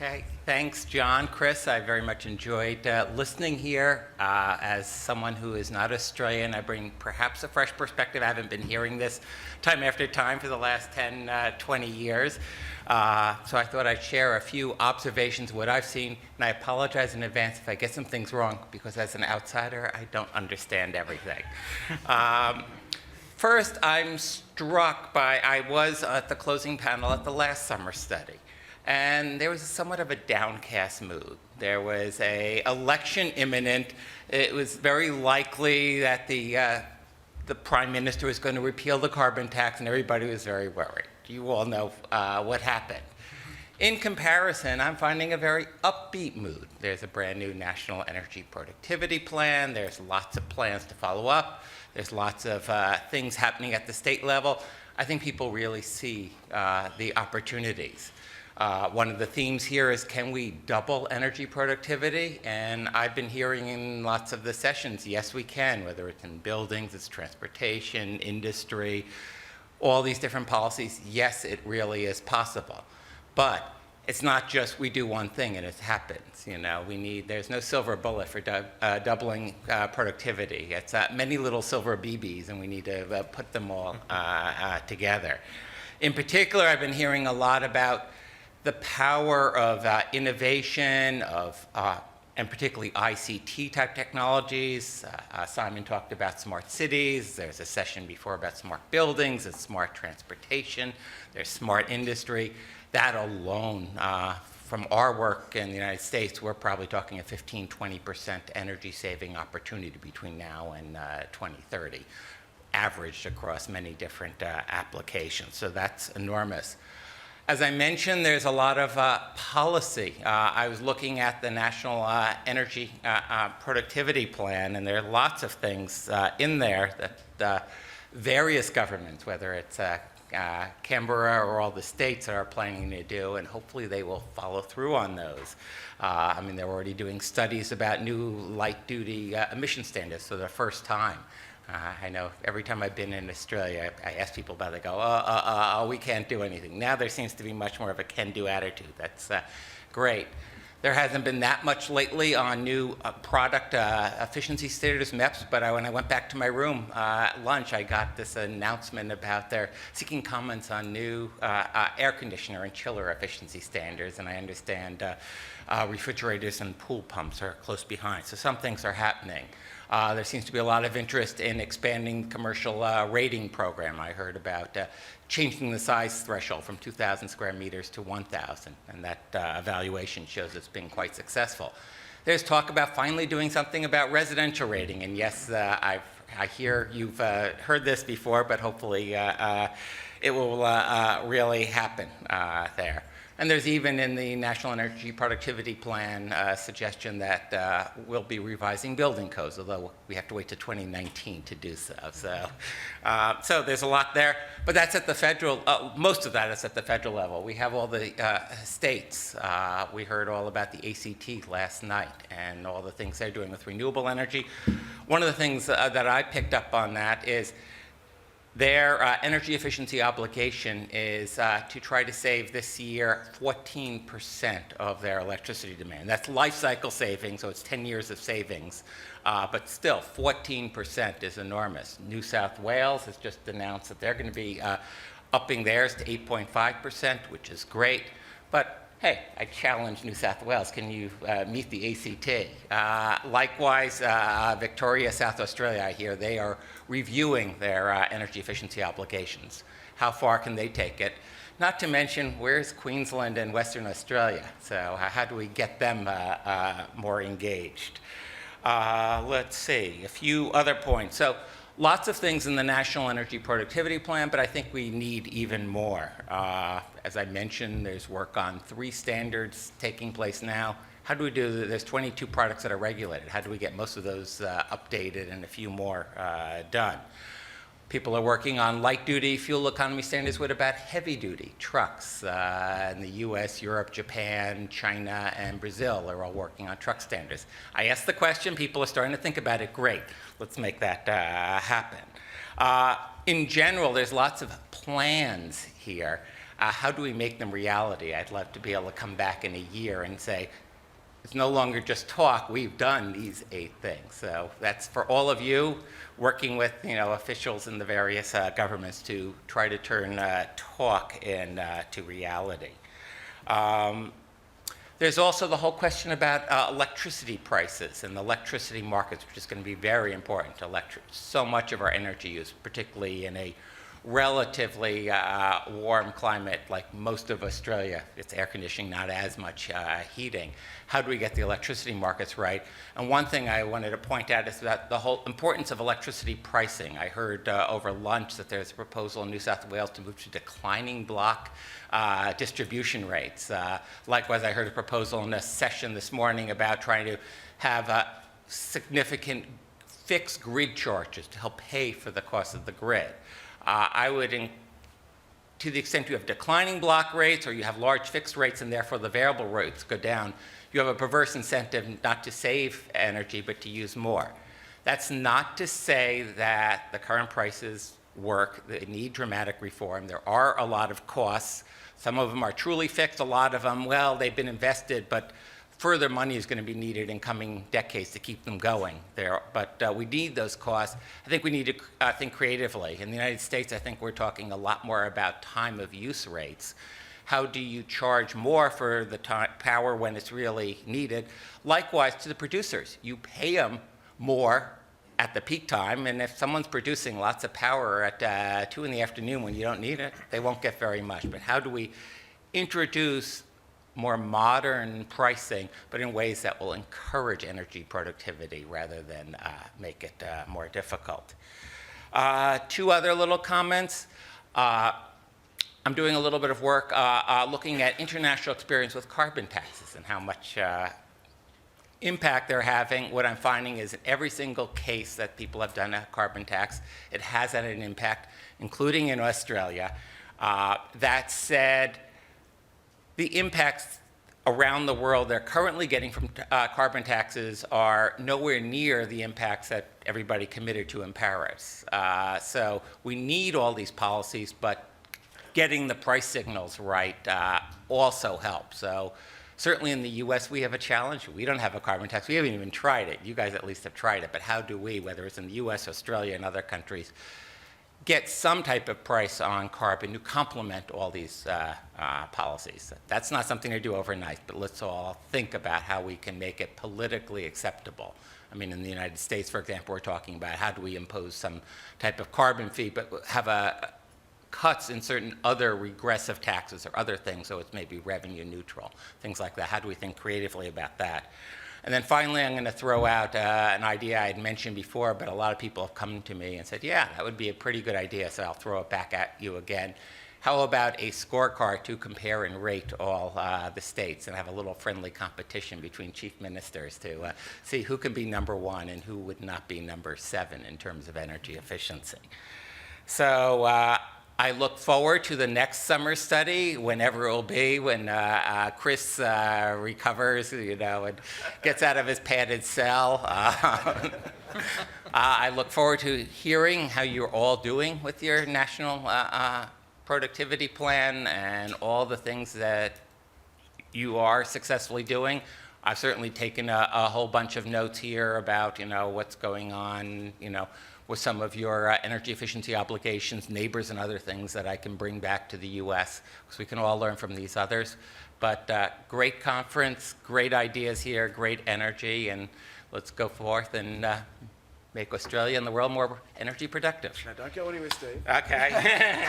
Okay, thanks, John. Chris, I very much enjoyed listening here. As someone who is not Australian, I bring perhaps a fresh perspective. I haven't been hearing this time after time for the last 10, 20 years. So I thought I'd share a few observations of what I've seen, and I apologize in advance if I get some things wrong, because as an outsider, I don't understand everything. First, I'm struck by, I was at the closing panel at the last summer study. And there was somewhat of a downcast mood. There was an election imminent. It was very likely that the prime minister was going to repeal the carbon tax, and everybody was very worried. You all know what happened. In comparison, I'm finding a very upbeat mood. There's a brand new national energy productivity plan. There's lots of plans to follow up. There's lots of things happening at the state level. I think people really see the opportunities. One of the themes here is, can we double energy productivity? And I've been hearing in lots of the sessions, yes, we can, whether it's in buildings, it's transportation, industry, all these different policies. Yes, it really is possible. But it's not just we do one thing and it happens. You know, there's no silver bullet for doubling productivity. It's many little silver BBs, and we need to put them all together. In particular, I've been hearing a lot about the power of innovation, and particularly ICT-type technologies. Simon talked about smart cities. There's a session before about smart buildings and smart transportation. There's smart industry. That alone, from our work in the United States, we're probably talking a 15, 20% energy saving opportunity between now and 2030, averaged across many different applications. So that's enormous. As I mentioned, there's a lot of policy. I was looking at the National Energy Productivity Plan, and there are lots of things in there that various governments, whether it's Canberra or all the states, are planning to do, and hopefully they will follow through on those. I mean, they're already doing studies about new light-duty emission standards for the first time. I know every time I've been in Australia, I ask people about it. They go, we can't do anything. Now there seems to be much more of a can-do attitude. That's great. There hasn't been that much lately on new product efficiency standards, MEPS, but when I went back to my room at lunch, I got this announcement about their seeking comments on new air conditioner and chiller efficiency standards, and I understand refrigerators and pool pumps are close behind. So some things are happening. There seems to be a lot of interest in expanding the commercial rating program. I heard about changing the size threshold from 2,000 square meters to 1,000, and that evaluation shows it's been quite successful. There's talk about finally doing something about residential rating, and yes, I hear you've heard this before, but hopefully it will really happen there. And there's even in the National Energy Productivity Plan a suggestion that we'll be revising building codes, although we have to wait to 2019 to do so. So there's a lot there, but that's at the federal, most of that is at the federal level. We have all the states. We heard all about the ACT last night and all the things they're doing with renewable energy. One of the things that I picked up on that is their energy efficiency obligation is to try to save this year 14% of their electricity demand. That's life cycle savings, so it's 10 years of savings, but still 14% is enormous. New South Wales has just announced that they're going to be upping theirs to 8.5%, which is great, but hey, I challenge New South Wales. Can you meet the ACT? Likewise, Victoria, South Australia, I hear they are reviewing their energy efficiency obligations. How far can they take it? Not to mention, where's Queensland and Western Australia? So how do we get them more engaged? Let's see, a few other points. So lots of things in the National Energy Productivity Plan, but I think we need even more. As I mentioned, there's work on 3 standards taking place now. How do we do that? There's 22 products that are regulated. How do we get most of those updated and a few more done? People are working on light-duty fuel economy standards. What about heavy-duty trucks? In the US, Europe, Japan, China, and Brazil are all working on truck standards. I asked the question. People are starting to think about it. Great. Let's make that happen. In general, there's lots of plans here. how do we make them reality? I'd love to be able to come back in a year and say, it's no longer just talk, we've done these 8 things. So that's for all of you working with officials in the various governments to try to turn talk into reality. There's also the whole question about electricity prices and the electricity markets, which is going to be very important. So much of our energy use, particularly in a relatively warm climate like most of Australia. It's air conditioning, not as much heating. How do we get the electricity markets right? And one thing I wanted to point out is that the whole importance of electricity pricing. I heard over lunch that there's a proposal in New South Wales to move to declining block distribution rates. Likewise, I heard a proposal in a session this morning about trying to have significant fixed grid charges to help pay for the cost of the grid. I would, to the extent you have declining block rates or you have large fixed rates and therefore the variable rates go down, you have a perverse incentive not to save energy but to use more. That's not to say that the current prices work. They need dramatic reform. There are a lot of costs. Some of them are truly fixed. A lot of them, well, they've been invested, but further money is going to be needed in coming decades to keep them going there. But we need those costs. I think we need to think creatively. In the United States, I think we're talking a lot more about time of use rates. How do you charge more for the power when it's really needed? Likewise, to the producers, you pay them more at the peak time, and if someone's producing lots of power at 2 in the afternoon when you don't need it, they won't get very much. But how do we introduce more modern pricing, but in ways that will encourage energy productivity rather than make it more difficult? 2 other little comments. I'm doing a little bit of work looking at international experience with carbon taxes and how much impact they're having. What I'm finding is in every single case that people have done a carbon tax, it has had an impact, including in Australia. That said, the impacts around the world they're currently getting from carbon taxes are nowhere near the impacts that everybody committed to in Paris. So we need all these policies, but getting the price signals right also helps. So certainly in the US, we have a challenge. We don't have a carbon tax. We haven't even tried it. You guys at least have tried it. But how do we, whether it's in the US, Australia, and other countries, get some type of price on carbon to complement all these policies? That's not something to do overnight, but let's all think about how we can make it politically acceptable. I mean, in the United States, for example, we're talking about how do we impose some type of carbon fee, but have cuts in certain other regressive taxes or other things, so it's maybe revenue neutral, things like that. How do we think creatively about that? And then finally, I'm going to throw out an idea I had mentioned before, but a lot of people have come to me and said, yeah, that would be a pretty good idea, so I'll throw it back at you again. How about a scorecard to compare and rate all the states and have a little friendly competition between chief ministers to see who can be #1 and who would not be #7 in terms of energy efficiency? So I look forward to the next summer study, whenever it will be, when Chris recovers, and gets out of his padded cell. I look forward to hearing how you're all doing with your national productivity plan and all the things that you are successfully doing. I've certainly taken a whole bunch of notes here about, what's going on, with some of your energy efficiency obligations, neighbors, and other things that I can bring back to the U.S. because we can all learn from these others. But great conference, great ideas here, great energy, and let's go forth and make Australia and the world more energy productive. Now, don't go anywhere, Steve. Okay.